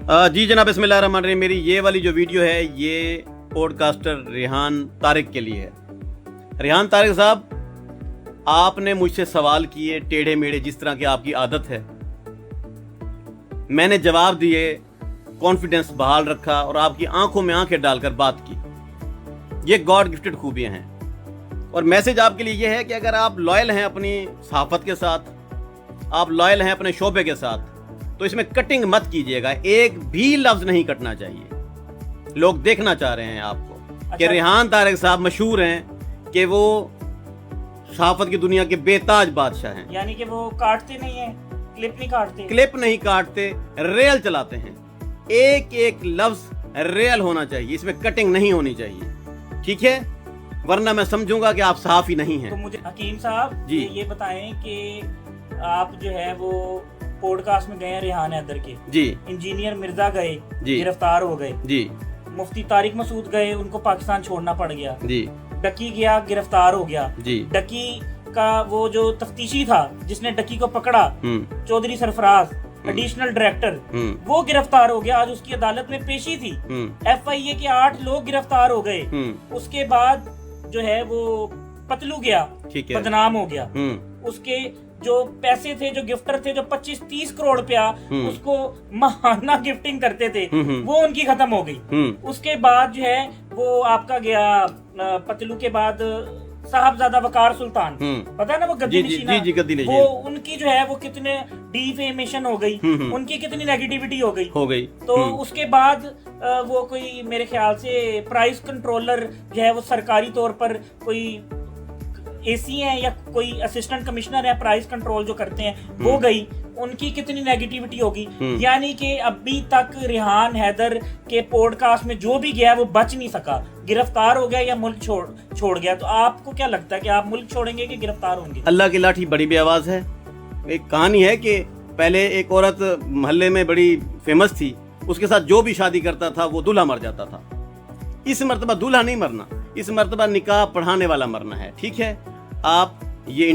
जी जनाब, बिस्मिल्लाहिर्रहमानिर्रहीम। मेरी ये वाली जो वीडियो है ये पॉडकास्टर रेहान तारिक के लिए है। रेहान तारिक साहब, आपने मुझसे सवाल किए टेढ़े मेढ़े, जिस तरह की आपकी आदत है। मैंने जवाब दिए, कॉन्फिडेंस बहाल रखा और आपकी आंखों में आंखें डालकर बात की। ये गॉड गिफ्टेड खूबियां हैं। और मैसेज आपके लिए ये है कि अगर आप लॉयल हैं अपनी सहाफत के साथ, आप लॉयल हैं अपने शोबे के साथ, तो इसमें कटिंग मत कीजिएगा। एक भी लफ्ज नहीं कटना चाहिए। लोग देखना चाह रहे हैं आपको कि रेहान तारिक साहब मशहूर हैं कि वो सहाफत की दुनिया के बेताज बादशाह हैं। यानी कि वो काटते नहीं है, क्लिप नहीं काटते, रेल चलाते हैं। एक एक लफ्ज रेल होना चाहिए, इसमें कटिंग नहीं होनी चाहिए, ठीक है? वरना मैं समझूंगा कि आप सहाफी नहीं हैं। तो मुझे हकीम साहब जी ये बताएं कि आप जो है वो पॉडकास्ट में गए हैं रेहान हैदर के जी, इंजीनियर मिर्जा गए, जी, गिरफ्तार हो गए जी, मुफ्ती तारिक मसूद गए, उनको पाकिस्तान छोड़ना पड़ गया जी, डकी गया, गिरफ्तार हो गया जी, डकी का वो जो तफ्तीशी था जिसने डकी को पकड़ा, चौधरी सरफराज एडिशनल डायरेक्टर, वो गिरफ्तार हो गया। आज उसकी अदालत में पेशी थी। FIA के 8 लोग गिरफ्तार हो गए। उसके बाद जो है वो पतलू गया, बदनाम हो गया। उसके जो पैसे थे, जो गिफ्टर थे, जो 25-30 करोड़ रुपया उसको महाना गिफ्टिंग करते थे, वो उनकी खत्म हो गई। उसके बाद जो है वो आपका गया पतलू के बाद साहबजादा वकार सुल्तान, पता है ना वो गद्दी नशीना, वो उनकी जो है वो कितने डिफेमेशन हो गई, उनकी कितनी नेगेटिविटी हो गई। तो उसके बाद वो कोई मेरे ख्याल से प्राइस कंट्रोलर जो है वो सरकारी तौर पर कोई AC है या कोई असिस्टेंट कमिश्नर है प्राइस कंट्रोल जो करते हैं, वो गई, उनकी कितनी नेगेटिविटी होगी। यानी कि अभी तक रेहान हैदर के पॉडकास्ट में जो भी गया वो बच नहीं सका, गिरफ्तार हो गया या मुल्क छोड़ गया। तो आपको क्या लगता है कि आप मुल्क छोड़ेंगे कि गिरफ्तार होंगे? अल्लाह की लाठी बड़ी बेआवाज है। एक कहानी है कि पहले एक औरत मोहल्ले में बड़ी फेमस थी, उसके साथ जो भी शादी करता था वो दूल्हा मर जाता था। इस मर्तबा दूल्हा नहीं मरना, इस मर्तबा निकाह पढ़ाने वाला मरना है, ठीक है? आप ये